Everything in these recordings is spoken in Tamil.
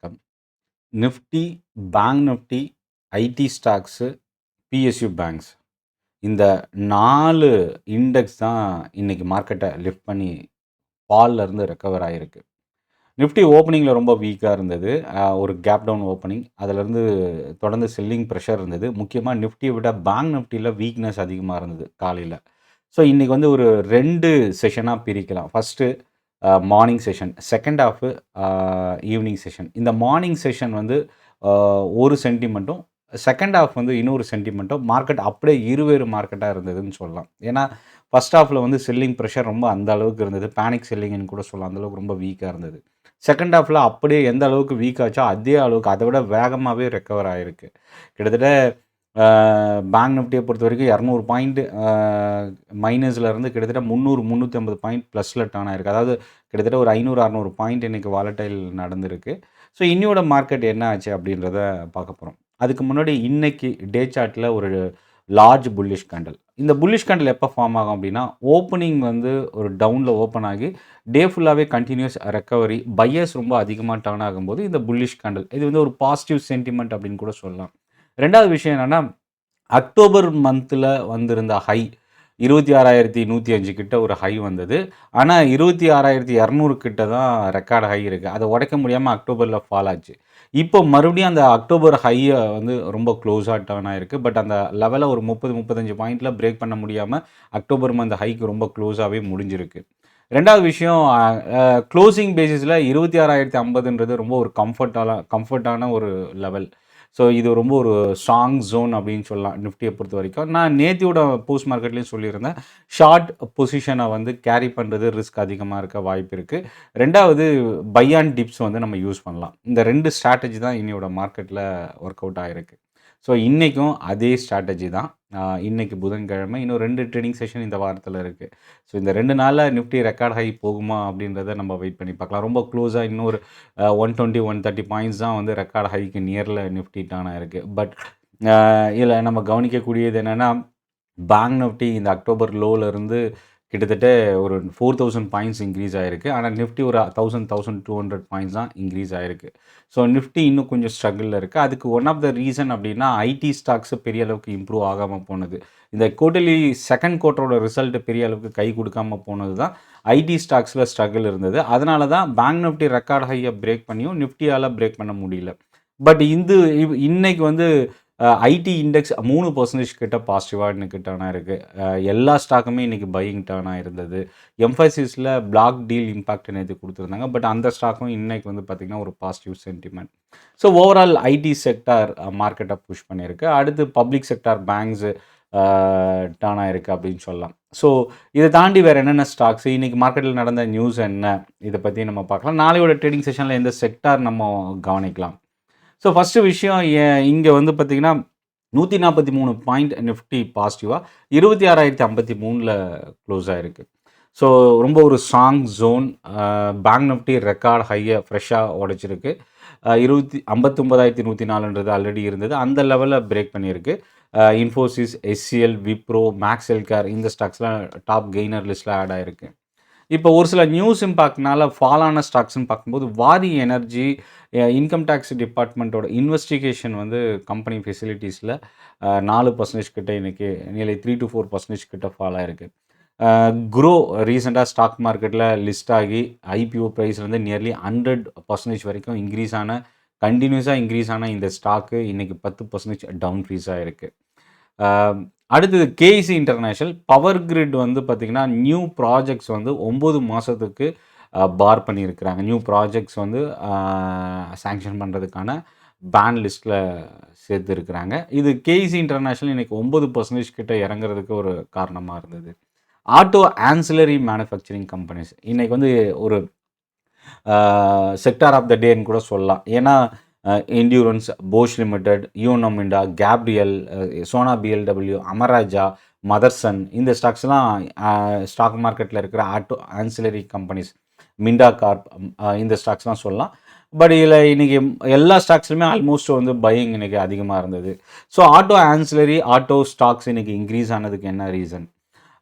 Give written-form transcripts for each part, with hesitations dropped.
வணக்கம். Nifty, bank Nifty, IT stocks, PSU banks இந்த 4 இண்டெக்ஸ் தான் இன்னைக்கு மார்க்கெட்ட லிஃப்ட் பண்ணி ஃபால்லேருந்து ரெக்கவர் ஆயிருக்கு. நிஃப்டி ஓப்பனிங்கில ரொம்ப வீக்கா இருந்தது. ஒரு கேப் டவுன் ஓப்பனிங். அதிலேருந்து தொடர்ந்து செல்லிங் பிரஷர் இருந்தது. முக்கியமா நிஃப்டிய விட பேங்க் நிஃப்டில வீக்னஸ் அதிகமா இருந்தது காலையில. ஸோ இன்னைக்கு வந்து ஒரு 2 செஷனா பிரிக்கலாம். First morning session, second half evening session. இந்த மார்னிங் செஷன் வந்து ஒரு சென்டிமெண்ட்டும், செகண்ட் ஹாஃப் வந்து இன்னொரு சென்டிமெண்ட்டும் மார்க்கெட் அப்படியே இருவேறு மார்க்கெட்டா இருந்ததுன்னு சொல்லலாம். ஏன்னா, ஃபர்ஸ்ட் ஹாஃப்ல வந்து செல்லிங் பிரஷர் ரொம்ப அந்த அளவுக்கு இருந்தது. பேனிக் செல்லிங்ன்னு கூட சொல்லலாம். அந்த அளவுக்கு ரொம்ப வீக்கா இருந்தது. செகண்ட் ஹாஃப்ல அப்படியே எந்த அளவுக்கு வீக் ஆச்சோ, அதே அளவுக்கு அதை விட வேகமாவே ரெக்கவர் ஆயிருக்கு. கிட்டத்தட்ட பேங்க் நிஃப்டியை பொறுத்தவரைக்கும் 200 பாயிண்ட் மைனஸ்ல இருந்து கிட்டத்தட்ட 300, 350 பாயிண்ட் ப்ளஸ்ல டர்ன் ஆயிருக்கு. அதாவது கிட்டத்தட்ட ஒரு 500, 600 பாயிண்ட் இன்னைக்கு வாலடைல் நடந்திருக்கு. ஸோ இன்னியோட மார்க்கெட் என்ன ஆச்சு அப்படின்றத பார்க்க போகிறோம். அதுக்கு முன்னாடி இன்னைக்கு டே சார்ட்டில் ஒரு லார்ஜ் புல்லிஷ் கேண்டில். இந்த புல்லிஷ் கேண்டில் எப்போ ஃபார்ம் ஆகும் அப்படின்னா, ஓப்பனிங் வந்து ஒரு டவுனில் ஓப்பன் ஆகி டே ஃபுல்லாகவே கண்டினியூஸ் ரெக்கவரி, பையர்ஸ் ரொம்ப அதிகமாக டர்ன் ஆகும்போது இந்த புல்லிஷ் கேண்டில் இது வந்து ஒரு பாசிட்டிவ் சென்டிமெண்ட் அப்படின்னு கூட சொல்லலாம். ரெண்டாவது விஷயம் என்னன்னா, அக்டோபர் மந்த்தில் வந்திருந்த ஹை 26,105 கிட்ட ஒரு ஹை வந்தது. ஆனால் 26,200 கிட்ட தான் ரெக்கார்டு ஹை இருக்குது. அதை உடைக்க முடியாமல் அக்டோபரில் ஃபால் ஆச்சு. இப்போ மறுபடியும் அந்த அக்டோபர் ஹையை வந்து ரொம்ப க்ளோஸாக டர்ன் ஆயிருக்கு. பட் அந்த லெவலை ஒரு 30, 35 பாயிண்டில் பிரேக் பண்ண முடியாமல் அக்டோபர் மந்த் ஹைக்கு ரொம்ப க்ளோஸாகவே முடிஞ்சிருக்கு. ரெண்டாவது விஷயம், க்ளோசிங் பேசிஸில் 26,050ன்றது ரொம்ப ஒரு கம்ஃபர்ட்டான ஒரு லெவல். ஸோ இது ரொம்ப ஒரு ஸ்ட்ராங் ஜோன் அப்படின்னு சொல்லலாம் நிஃப்டியை பொறுத்த வரைக்கும். நான் நேத்தியோட போஸ்ட் மார்க்கெட்லேயும் சொல்லியிருந்தேன், ஷார்ட் பொசிஷனை வந்து கேரி பண்ணுறது ரிஸ்க் அதிகமாக இருக்க வாய்ப்பு இருக்குது. ரெண்டாவது, பை அண்ட் டிப்ஸ் வந்து நம்ம யூஸ் பண்ணலாம். இந்த 2 ஸ்ட்ராட்டஜி தான் இன்னையோட மார்க்கெட்டில் ஒர்க் அவுட் ஆகிருக்கு. ஸோ இன்றைக்கும் அதே ஸ்ட்ராட்டஜி தான். இன்னைக்கு புதன்கிழமை, இன்னும் 2 ட்ரேடிங் செஷன் இந்த வாரத்தில் இருக்குது. ஸோ இந்த 2 நாளில் நிஃப்டி ரெக்கார்ட் ஹை போகுமா அப்படின்றத நம்ம வெயிட் பண்ணி பார்க்கலாம். ரொம்ப க்ளோஸாக இன்னொரு 120, 130 பாயிண்ட்ஸ் தான் வந்து ரெக்கார்ட் ஹைக்கு நியரில் நிஃப்டி டர்ன் ஆயிருக்கு. பட் இதில் நம்ம கவனிக்கக்கூடியது என்னென்னா, பேங்க் நிஃப்டி இந்த அக்டோபர் லோவிலேருந்து கிட்டத்தட்ட ஒரு 4000 பாயிண்ட்ஸ் இன்க்ரீஸ் ஆகிருக்கு. ஆனால் நிஃப்டி ஒரு 1200 பாயிண்ட்ஸ் தான் இன்க்ரீஸ் ஆகிருக்கு. ஸோ நிஃப்டி இன்னும் கொஞ்சம் ஸ்ட்ரகிளில் இருக்குது. அதுக்கு ஒன் ஆஃப் த ரீசன் அப்படின்னா, ஐடி ஸ்டாக்ஸ் பெரிய அளவுக்கு இம்ப்ரூவ் ஆகாமல் போனது. இந்த குவார்ட்டர்லி செகண்ட் குவார்ட்டரோட ரிசல்ட் பெரிய அளவுக்கு கை கொடுக்காம போனது தான் ஐடி ஸ்டாக்ஸில் ஸ்ட்ரகிள் இருந்தது. அதனால தான் பேங்க் நிஃப்டி ரெக்கார்ட் ஹையை பிரேக் பண்ணியும் நிஃப்டியால் பிரேக் பண்ண முடியல. பட் இன்னைக்கு வந்து ஐடி இண்டெக்ஸ் 3% கிட்ட பாசிட்டிவாக இன்னைக்கு டர்ன் ஆயிருக்கு. எல்லா ஸ்டாக்குமே இன்னைக்கு பையிங் டர்ன் ஆயிருந்தது. எம்ஃபசிஸில் பிளாக் டீல் இம்பாக்ட் நேற்று கொடுத்துருந்தாங்க. பட் அந்த ஸ்டாக்கும் இன்னைக்கு வந்து பார்த்திங்கன்னா ஒரு positive sentiment. So overall IT sector மார்க்கெட்டை புஷ் பண்ணியிருக்கு. அடுத்து பப்ளிக் செக்டார் பேங்க்ஸு டர்ன் ஆயிருக்கு அப்படின்னு சொல்லலாம். ஸோ இதை தாண்டி வேறு என்னென்ன ஸ்டாக்ஸ் இன்றைக்கி மார்க்கெட்டில் நடந்த நியூஸ் என்ன, இதை பற்றி நம்ம பார்க்கலாம். நாளையோட ட்ரேடிங் செஷனில் எந்த செக்டார் நம்ம கவனிக்கலாம். ஸோ ஃபஸ்ட்டு விஷயம், இங்கே வந்து பார்த்திங்கன்னா 143 பாயிண்ட் நிஃப்டி பாசிட்டிவாக 26,053ல் க்ளோஸ் ஆகிருக்கு. ஸோ ரொம்ப ஒரு strong zone. Bank Nifty record ஹையை ஃப்ரெஷ்ஷாக உடைச்சிருக்கு. 59,104ன்றது ஆல்ரெடி இருந்தது. அந்த லெவலில் பிரேக் பண்ணியிருக்கு. Infosys, HCL, Wipro, Max Healthcare இந்த ஸ்டாக்ஸ்லாம் டாப் கெய்னர் லிஸ்ட்டில் ஆட் ஆகிருக்கு. இப்போ ஒரு சில நியூஸ் இம்பாக்ட்னால ஃபாலான ஸ்டாக்ஸ்ன்னு பார்க்கும்போது, வாரி எனர்ஜி இன்கம் டேக்ஸ் டிபார்ட்மெண்ட்டோட இன்வெஸ்டிகேஷன் வந்து கம்பெனி ஃபெசிலிட்டிஸில் 4% கிட்ட இன்றைக்கி நியர்லி 3 to 4% கிட்ட ஃபால் ஆகிருக்கு. குரோ ரீசெண்டாக ஸ்டாக் மார்க்கெட்டில் லிஸ்ட் ஆகி ஐபிஓ ப்ரைஸ் வந்து நியர்லி 100% வரைக்கும் கண்டினியூஸாக இன்க்ரீஸ் ஆன இந்த ஸ்டாக்கு இன்றைக்கி 10% டவுன் ஃப்ரீஸ் ஆகிருக்கு. அடுத்தது கேஇசி இன்டர்நேஷ்னல் பவர் கிரிட் வந்து பார்த்திங்கன்னா நியூ ப்ராஜெக்ட்ஸ் வந்து 9 மாதத்துக்கு பார் பண்ணியிருக்கிறாங்க. நியூ ப்ராஜெக்ட்ஸ் வந்து சாங்ஷன் பண்ணுறதுக்கான பேன் லிஸ்ட்டில் சேர்த்துருக்குறாங்க. இது கேஇசி இன்டர்நேஷ்னல் இன்றைக்கி 9% கிட்ட இறங்குறதுக்கு ஒரு காரணமாக இருந்தது. ஆட்டோ ஆன்சிலரி மேனுஃபேக்சரிங் கம்பெனிஸ் இன்றைக்கி வந்து ஒரு செக்டார் ஆஃப் த டேன்னு கூட சொல்லலாம். ஏன்னா Endurance, Bosch Limited, Uno Minda, Gabriel, Sona BLW, Amara Raja, Motherson இந்த ஸ்டாக்ஸ்லாம் ஸ்டாக் மார்க்கெட்டில் இருக்கிற auto ancillary companies, Minda Corp இந்த ஸ்டாக்ஸ்லாம் சொல்லலாம். பட் இதில் இன்றைக்கி எல்லா ஸ்டாக்ஸ்லையுமே ஆல்மோஸ்ட் வந்து பையிங் இன்றைக்கி அதிகமாக இருந்தது. So auto ancillary, auto stocks இன்றைக்கி இன்க்ரீஸ் ஆனதுக்கு என்ன ரீசன்?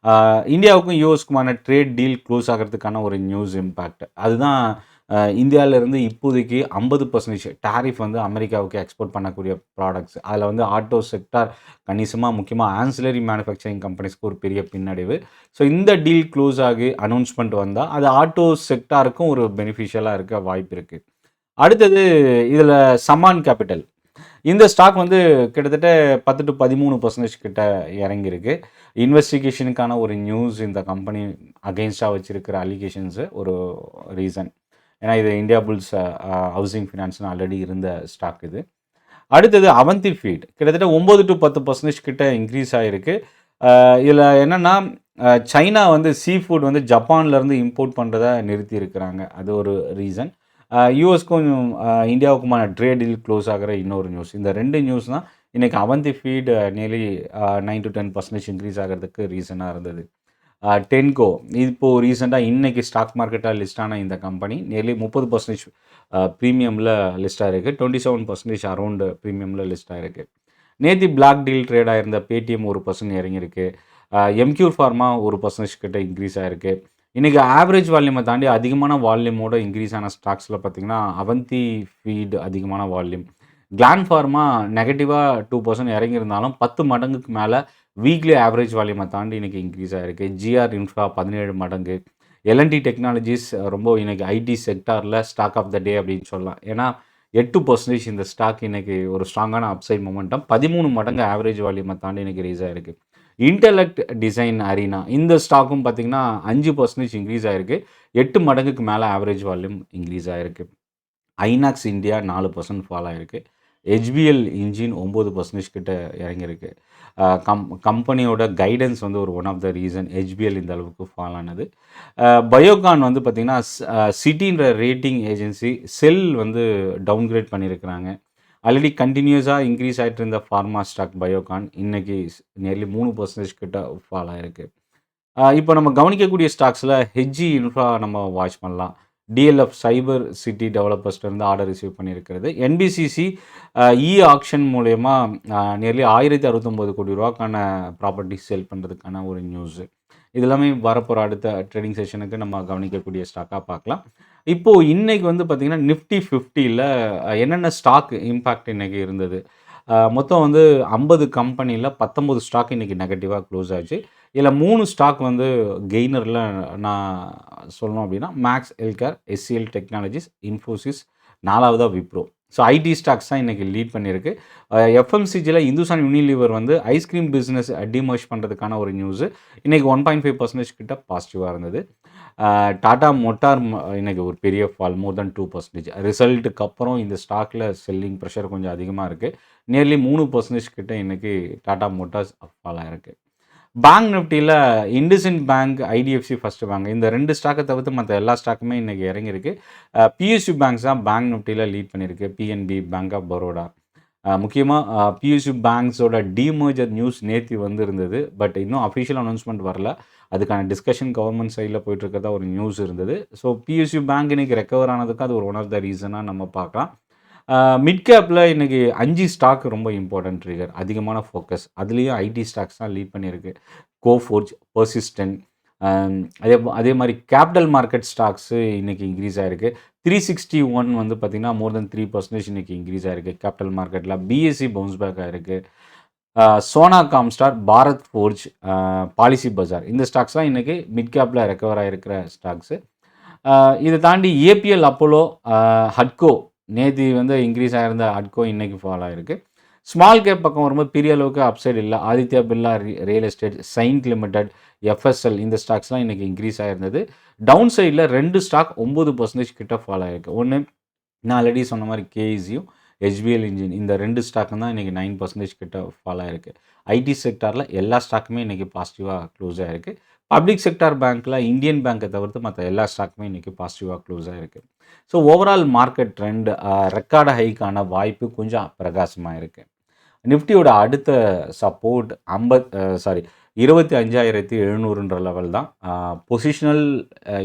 இந்தியாவுக்கும் யூஎஸ்க்குமான ட்ரேட் டீல் க்ளோஸ் ஆகிறதுக்கான ஒரு நியூஸ் இம்பேக்ட். அதுதான் இந்தியாவிலேருந்து இப்போதைக்கு 50% டாரிஃப் வந்து அமெரிக்காவுக்கு எக்ஸ்போர்ட் பண்ணக்கூடிய ப்ராடக்ட்ஸ். அதில் வந்து ஆட்டோ செக்டார் கணிசமாக முக்கியமாக ஆன்சிலரி மேனுஃபேக்சரிங் கம்பெனிஸ்க்கு ஒரு பெரிய பின்னடைவு. ஸோ இந்த டீல் க்ளோஸ் ஆகி அனௌன்ஸ்மெண்ட் வந்தால் அது ஆட்டோ செக்டாருக்கும் ஒரு பெனிஃபிஷியலாக இருக்க வாய்ப்பு இருக்குது. அடுத்தது இதில் சமான் கேபிட்டல். இந்த ஸ்டாக் வந்து கிட்டத்தட்ட 10 to 13% கிட்ட இறங்கியிருக்கு. இன்வெஸ்டிகேஷனுக்கான ஒரு நியூஸ் இந்த கம்பெனி அகெயின்ஸ்டாக வச்சிருக்கிற அலிகேஷன்ஸு ஒரு ரீசன். ஏன்னா இது இந்தியா புல்ஸ் ஹவுசிங் ஃபினான்ஸ்னு ஆல்ரெடி இருந்த ஸ்டாக் இது. அடுத்தது அவந்தி ஃபீட் கிட்டத்தட்ட 9 to 10% கிட்ட இன்க்ரீஸ் ஆகிருக்கு. இதில் என்னென்னா சைனா வந்து சீ ஃபுட் வந்து ஜப்பான்லேருந்து இம்போர்ட் பண்ணுறதை நிறுத்தி இருக்கிறாங்க. அது ஒரு ரீசன். யூஎஸ்க்கும் இந்தியாவுக்குமான ட்ரேட் டீல் க்ளோஸ் ஆகிற இன்னொரு நியூஸ். இந்த 2 நியூஸ் தான் இன்றைக்கி Avanti feed nearly 9 to 10% increase ஆகிறதுக்கு ரீசனாக இருந்தது. டென்கோ இப்போது ரீசெண்டாக இன்றைக்கி ஸ்டாக் மார்க்கெட்டாக லிஸ்டான இந்த கம்பெனி நியர்லி 30% ப்ரீமியமில் லிஸ்ட்டாக இருக்குது. 27% அரௌண்டு ப்ரீமியமில் லிஸ்ட்டாக இருக்குது. நேற்று பிளாக் டீல் ட்ரேட் ஆகிருந்த பேடிஎம் 1% இறங்கியிருக்கு. எம்கியூர் ஃபார்மா 1% கிட்ட இன்க்ரீஸ் ஆகிருக்கு. இன்றைக்கி ஆவரேஜ் வால்யூமை தாண்டி அதிகமான வால்யூமோட இன்க்ரீஸ் ஆன ஸ்டாக்ஸில் பார்த்திங்கன்னா அவந்தி ஃபீட் அதிகமான வால்யூம். கிளான் ஃபார்மா நெகட்டிவாக 2% இறங்கியிருந்தாலும் 10 மடங்குக்கு மேலே வீக்லி ஆவரேஜ் வால்யூமை தாண்டி இன்றைக்கி இன்க்ரீஸ் ஆகிருக்கு. ஜிஆர் இன்ஃப்ரா 17 மடங்கு. எல்என்டி டெக்னாலஜிஸ் ரொம்ப இன்றைக்கி ஐடி செக்டாரில் ஸ்டாக் ஆஃப் த டே அப்படின்னு சொல்லலாம். ஏன்னா 8% இந்த ஸ்டாக் இன்றைக்கி ஒரு ஸ்ட்ராங்கான அப்சைட் மொமெண்டம் 13 மடங்கு ஆவரேஜ் வால்யூமை தாண்டி இன்றைக்கி ரீஸ் ஆகிருக்கு. இன்டெலெக்ட் டிசைன் அரீனா இந்த ஸ்டாக்கும் பார்த்திங்கன்னா 5% இன்க்ரீஸ் ஆகிருக்கு. 8 மடங்குக்கு மேலே ஆவரேஜ் வால்யூம் இன்க்ரீஸ் ஆகிருக்கு. ஐநாக்ஸ் இந்தியா 4% ஃபால் ஆகிருக்கு. ஹெச்பிஎல் இன்ஜின் 9% கிட்ட இறங்கியிருக்கு. கம்பெனியோட கைடன்ஸ் வந்து ஒரு one of the reason HPL இந்த அளவுக்கு ஃபால் ஆனது. பயோகான் வந்து பார்த்திங்கன்னா சிட்டின்ற ரேட்டிங் ஏஜென்சி செல் வந்து டவுன்கிரேட் பண்ணியிருக்கிறாங்க. ஆல்ரெடி கண்டினியூஸாக இன்க்ரீஸ் ஆகிட்டு இருந்த ஃபார்மா ஸ்டாக் பயோகான் இன்றைக்கி நியர்லி 3% கிட்ட ஃபால் ஆகிருக்கு. இப்போ நம்ம கவனிக்கக்கூடிய ஸ்டாக்ஸில் ஹெச்ஜி இன்ஃப்ரா நம்ம வாட்ச் பண்ணலாம். டிஎல்எஃப் சைபர் சிட்டி டெவலப்பர்ஸ்லேருந்து ஆர்டர் ரிசீவ் பண்ணியிருக்கிறது. என்பிசிசி ஆக்ஷன் மூலயமா நியர்லி 1069 கோடி ரூபாக்கான ப்ராப்பர்ட்டி சேல் பண்ணுறதுக்கான ஒரு நியூஸு. இது எல்லாமே வரப்போகிற அடுத்த ட்ரேடிங் செஷனுக்கு நம்ம கவனிக்கக்கூடிய ஸ்டாக்காக பார்க்கலாம். இப்போது இன்றைக்கி வந்து பார்த்திங்கன்னா நிஃப்டி 50ல் என்னென்ன ஸ்டாக் இம்பேக்ட் இன்றைக்கி இருந்தது. மொத்தம் வந்து 50 கம்பெனியில் 19 ஸ்டாக் இன்றைக்கி நெகட்டிவாக க்ளோஸ் ஆச்சு. இதில் 3 ஸ்டாக் வந்து கெய்னரில் நான் சொல்லணும் அப்படின்னா Max Healthcare, HCL Technologies, Infosys, 4வதாக விப்ரோ. ஸோ ஐடி ஸ்டாக்ஸ் தான் இன்றைக்கி லீட் பண்ணியிருக்கு. எஃப்எம்சிஜியில் இந்துஸ்தான் யூனிலிவர் வந்து ஐஸ்கிரீம் பிஸ்னஸ் டிமர்ஜ் பண்ணுறதுக்கான ஒரு நியூஸு இன்றைக்கி 1.5% கிட்ட பாசிட்டிவாக இருந்தது. டாடா மோட்டார் இன்றைக்கி ஒரு பெரிய ஃபால் மோர் தென் 2%. ரிசல்ட்டுக்கு அப்புறம் இந்த ஸ்டாக்கில் செல்லிங் ப்ரெஷர் கொஞ்சம் அதிகமாக இருக்குது. நியர்லி 3% கிட்ட இன்றைக்கி டாடா மோட்டார்ஸ் ஃபால் ஆகிருக்கு. பேங்க் நிஃப்டியில் IndusInd bank, IDFC first bank இந்த 2 ஸ்டாக்கை தவிர்த்து மற்ற எல்லா ஸ்டாக்குமே இன்றைக்கி இறங்கியிருக்கு. பிஎஸ்யூ பேங்க்ஸ் தான் பேங்க் நிஃப்டியில் லீட் பண்ணியிருக்கு. PNB, Bank of Baroda. முக்கியமாக பிஎஸ்யூ பேங்க்ஸோட டிமர்ஜர் நியூஸ் நேற்று வந்து இருந்தது. பட் இன்னும் அஃபிஷியல் அனௌன்ஸ்மெண்ட் வரல. அதுக்கான டிஸ்கஷன் கவர்மெண்ட் சைடில் போயிட்டுருக்கதா ஒரு நியூஸ் இருந்தது. ஸோ பிஎஸ்யூ பேங்க் இன்றைக்கி ரெக்கவர் ஆனதுக்கு அது ஒரு ஒன் ஆஃப் த ரீசனாக நம்ம பார்க்கலாம். மிட் கேப்பில் இன்றைக்கி 5 ஸ்டாக் ரொம்ப இம்பார்ட்டன்ட் ட்ரிகர், அதிகமான ஃபோக்கஸ். அதுலேயும் ஐடி ஸ்டாக்ஸ் தான் லீட் பண்ணியிருக்கு. கோஃபோர்ஜ், பர்சிஸ்டன்ட், அதே மாதிரி கேபிட்டல் மார்க்கெட் ஸ்டாக்ஸு இன்றைக்கி இன்க்ரீஸ் ஆகிருக்கு. 361 வந்து பார்த்திங்கன்னா மோர் தென் 3% இன்றைக்கி இன்க்ரீஸ் ஆகிருக்கு கேபிட்டல் மார்க்கெட்டில். பிஎஸ்சி பவுன்ஸ் பேக் ஆகிருக்கு. சோனா காம்ஸ்டார், பாரத் ஃபோர்ஜ், பாலிசி பஜார் இந்த ஸ்டாக்ஸ்லாம் இன்றைக்கி மிட் கேப்பில் ரெக்கவர் ஆகிருக்கிற ஸ்டாக்ஸு. இதை தாண்டி ஏபிஎல் அப்போலோ, ஹட்கோ நேற்று வந்து இன்க்ரீஸ் ஆகிருந்த ஹட்கோ இன்றைக்கி ஃபால் ஆகிருக்கு. ஸ்மால் கேப் பக்கம் வரும்போது பெரிய அளவுக்கு அப்சைட் இல்லை. Aditya Birla real estate, signed limited, FSL இந்த ஸ்டாக்ஸ்லாம் இன்றைக்கி இன்க்ரீஸ் ஆகிருந்தது. டவுன் சைடில் 2 ஸ்டாக் 9% கிட்ட ஃபால் ஆகிருக்கு. ஒன்று நான் ஆல்ரெடி சொன்ன மாதிரி கேஇசியும் ஹெச்பிஎல் இன்ஜின் இந்த 2 ஸ்டாக்கும் தான் இன்றைக்கி 9% கிட்ட ஃபால் ஆகிருக்கு. ஐடி செக்டாரில் எல்லா ஸ்டாக்குமே இன்றைக்கி பாசிட்டிவாக க்ளோஸ் ஆகிருக்கு. பப்ளிக் செக்டார் பேங்க்கில் இந்தியன் பேங்க்கை தவிர்த்து மற்ற எல்லா ஸ்டாக்குமே இன்றைக்கி பாசிட்டிவாக க்ளோஸ் ஆகிருக்கு. So overall market trend record ஹைக்கான வாய்ப்பு கொஞ்சம் பிரகாசமாக இருக்குது. நிஃப்டியோட அடுத்த சப்போர்ட் 25,700ன்ற லெவல் தான். பொசிஷனல்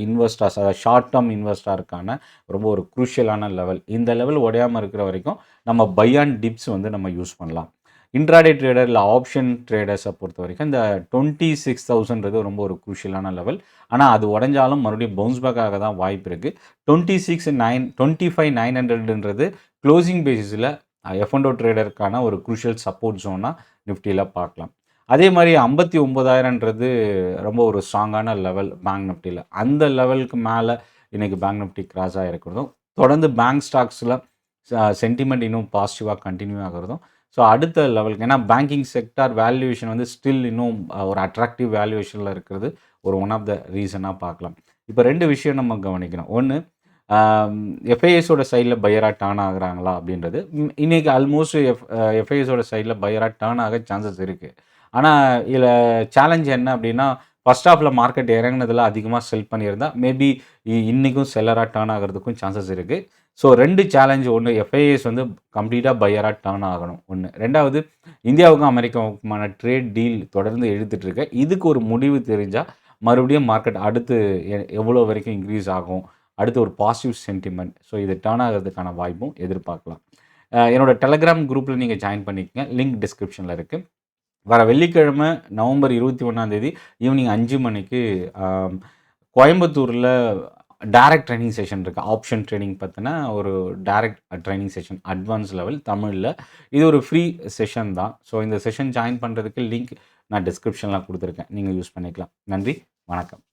இன்வெஸ்டர்ஸ், ஷார்ட் டேர்ம் இன்வெஸ்டருக்கான ரொம்ப ஒரு குரூஷியலான லெவல். இந்த லெவல் உடையாமல் இருக்கிற வரைக்கும் நம்ம பை அண்ட் டிப்ஸ் வந்து நம்ம யூஸ் பண்ணலாம். இன்ட்ராடே ட்ரேடர் இல்லை ஆப்ஷன் ட்ரேடர்ஸை பொறுத்த வரைக்கும் இந்த 26,000ன்றது ரொம்ப ஒரு குரூஷியலான லெவல். ஆனால் அது உடஞ்சாலும் மறுபடியும் பவுன்ஸ் பேக் ஆக தான் வாய்ப்பு இருக்குது. 25,900ன்றது க்ளோசிங் பேசிஸில் F&O ட்ரேடருக்கான ஒரு குரூஷியல் சப்போர்ட் ஜோனாக நிஃப்டியில் பார்க்கலாம். அதே மாதிரி 59,000ன்றது ரொம்ப ஒரு ஸ்ட்ராங்கான லெவல் பேங்க் நிஃப்டியில். அந்த லெவலுக்கு மேலே இன்றைக்கி பேங்க் நிஃப்டி கிராஸ் ஆகிருக்கிறதும், தொடர்ந்து பேங்க் ஸ்டாக்ஸில் சென்டிமெண்ட் இன்னும் பாசிட்டிவாக கண்டினியூ ஆகிறதும், ஸோ அடுத்த லெவலுக்கு ஏன்னா பேங்கிங் செக்டார் வேல்யூவேஷன் வந்து ஸ்டில் இன்னும் ஒரு அட்ராக்டிவ் வேல்யூவேஷனில் இருக்கிறது ஒரு ஒன் ஆஃப் த ரீசனாக பார்க்கலாம். இப்போ 2 விஷயம் நம்ம கவனிக்கணும். ஒன்று, எஃப்ஐஎஸோட சைடில் பையராக டர்ன் ஆகுறாங்களா அப்படின்றது. இன்றைக்கி ஆல்மோஸ்ட் எஃப்ஐஎஸோட சைடில் பையராக டர்ன் ஆக சான்சஸ் இருக்குது. ஆனால் இதில் சேலஞ்ச் என்ன அப்படின்னா, ஃபர்ஸ்ட் ஹாஃபில் மார்க்கெட் இறங்கினதில் அதிகமாக செல் பண்ணியிருந்தா மேபி இன்றைக்கும் செல்லராக டர்ன் ஆகிறதுக்கும் சான்சஸ் இருக்குது. So 2 challenge. ஒன்று, எஃப்ஐஎஸ் வந்து கம்ப்ளீட்டாக பையராக டர்ன் ஆகணும் ஒன்று. 2வது, இந்தியாவுக்கும் அமெரிக்காவுக்குமான ட்ரேட் டீல் தொடர்ந்து இழுத்துட்ருக்கு. இதுக்கு ஒரு முடிவு தெரிஞ்சால் மறுபடியும் மார்க்கெட் அடுத்து எவ்வளோ வரைக்கும் இன்க்ரீஸ் ஆகும், அடுத்து ஒரு பாசிட்டிவ் சென்டிமெண்ட், ஸோ இது டர்ன் ஆகிறதுக்கான வாய்ப்பும் எதிர்பார்க்கலாம். என்னோடய டெலகிராம் குரூப்பில் நீங்கள் ஜாயின் பண்ணிக்கங்க, லிங்க் டிஸ்கிரிப்ஷனில் இருக்குது. வர வெள்ளிக்கிழமை நவம்பர் 21 ஈவினிங் 5 மணிக்கு கோயம்புத்தூரில் டைரக்ட் ட்ரைனிங் செஷன் இருக்குது. ஆப்ஷன் ட்ரேடிங் பற்றின ஒரு direct training session, advance level தமிழில். இது ஒரு ஃப்ரீ செஷன் தான். ஸோ இந்த செஷன் ஜாயின் பண்ணுறதுக்கு லிங்க் நான் டிஸ்கிரிப்ஷனில் கொடுத்துருக்கேன், நீங்கள் யூஸ் பண்ணிக்கலாம். நன்றி, வணக்கம்.